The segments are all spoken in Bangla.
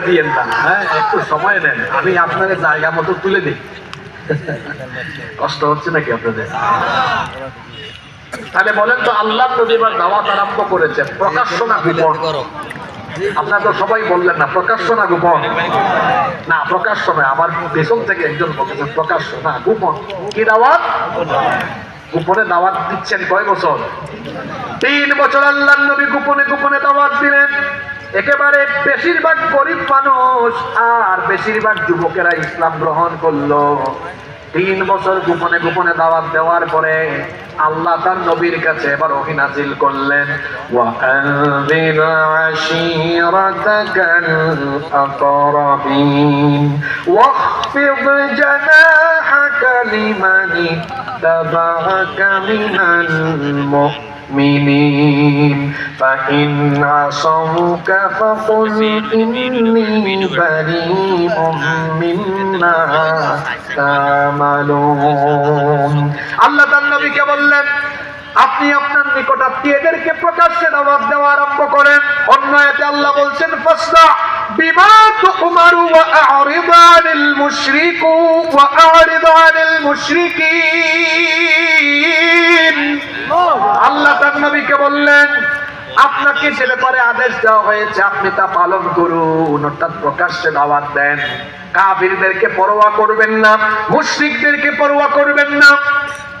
দিয়েন না, হ্যাঁ একটু সময় নেন, আমি আপনাদের জায়গা মতো তুলে দিই। কষ্ট হচ্ছে নাকি আপনাদের? তাহলে বলেন তো, আল্লাহ নবী এবার দাওয়াত আরম্ভ করেছেন, প্রকাশ্য না গোপন? আপনারা তো সবাই বললেন না প্রকাশ্য না গোপন? না প্রকাশ্য নয়, আমার পেছন থেকে একজন বলছেন প্রকাশ্য না গোপন। কি দাওয়াত? গোপনে দাওয়াত দিচ্ছেন। কয় বছর? 3 বছর আল্লাহ নবী গোপনে গোপনে দাওয়াত দিলেন। একেবারে বেশিরভাগ গরিব মানুষ আর বেশিরভাগ যুবকেরা ইসলাম গ্রহণ করলো। 3 বছর গোপনে গোপনে দাওয়াত দেওয়ার পরে আল্লাহ তার নবীর কাছে এবার ওহী নাযিল করলেন, ওয়াআনযির আশীরাতাকাল আকরাবিন ওয়াখফিদ জানাহাকা লিমান ইত্তাবা'আকা মিনাল মুমিনিন ফাইন আসাউকা ফাকুল ইন্নী বারীউম মিম্মা তা'মালুন। আল্লাহ তার নবীকে বললেন, আপনি আপনার নিকটাত্মীয়দেরকে প্রকাশ্যে দাওয়াত দেওয়া আরম্ভ করেন। অন্য আয়াতে আল্লাহ বলছেন, ফাসদা বিমা তু'মারু ওয়া আ'রিদ আনিল মুশরিকিন। আল্লাহ তার নবীকে বললেন, আপনাকে যে ব্যাপারে আদেশ দেওয়া হয়েছে আপনি তা পালন করুন, অর্থাৎ প্রকাশ্যে দাওয়াত দেন। কাফিরদেরকে পরোয়া করবেন না, মুশরিকদেরকে পরোয়া করবেন না।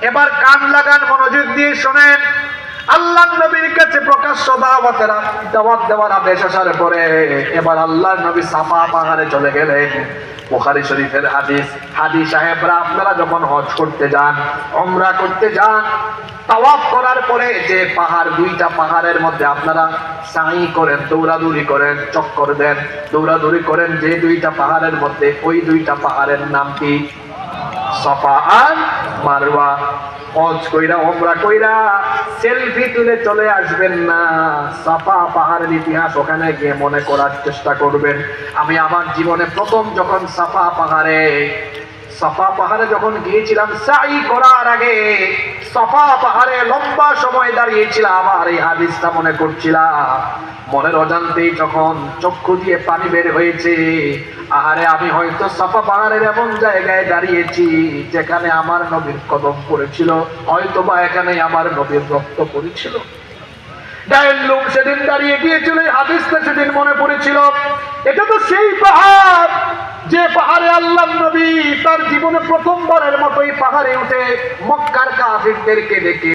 এবার কান লাগান, মনোযোগ দিয়ে শোনেন। আল্লাহর নবীর কাছে প্রকাশ্য দাওয়াত দেওয়ার আদেশ আসার পরে এবার আল্লাহর নবী সাফা পাহাড়ে চলে গেলেন। বুখারী শরীফের হাদিস। হাজী সাহেবরা আপনারা যখন হজ করতে যান, উমরা করতে যান, তাওয়াফ করার পরে যে পাহাড়, 2টা পাহাড়ের মধ্যে আপনারা সাই করেন, দৌড়াদৌড়ি করেন, চক্কর দেন, দৌড়াদৌড়ি করেন, যে 2টা পাহাড়ের মধ্যে, ওই 2টা পাহাড়ের নাম কি? সাফা আর মারওয়া। হজ কইরা উমরা কইরা সেলফি তুলে চলে আসবেন না। সাফা পাহাড়ের ইতিহাস ওখানে গিয়ে মনে করার চেষ্টা করবেন। আমি আমার জীবনে প্রথম যখন সাফা পাহাড়ে যখন গিয়েছিলাম, সাই করার আগে সাফা পাহাড়ে লম্বা সময় দাঁড়িয়েছিলাম, আমার এই হাদিসটা মনে করছিলাম। মনের অজান্তেই যখন চক্ষু দিয়ে পানি বের হয়েছে, আহারে আমি হয়তো সাফা পাহাড়ের এমন জায়গায় দাঁড়িয়েছি যেখানে আমার নবীর কদম পড়েছিল, হয়তো বা এখানে আমার নবীর রক্ত পড়েছিল। গায়ের লোক সেদিন দাঁড়িয়ে গিয়েছিল, হাদিসটা সেদিন মনে পড়েছিল। এটা তো সেই পাহাড় যে পাহাড়ে আল্লাহর নবী তার জীবনে প্রথমবারের মতো এই পাহাড়ে উঠে মক্কার কাফিরদেরকে দেখে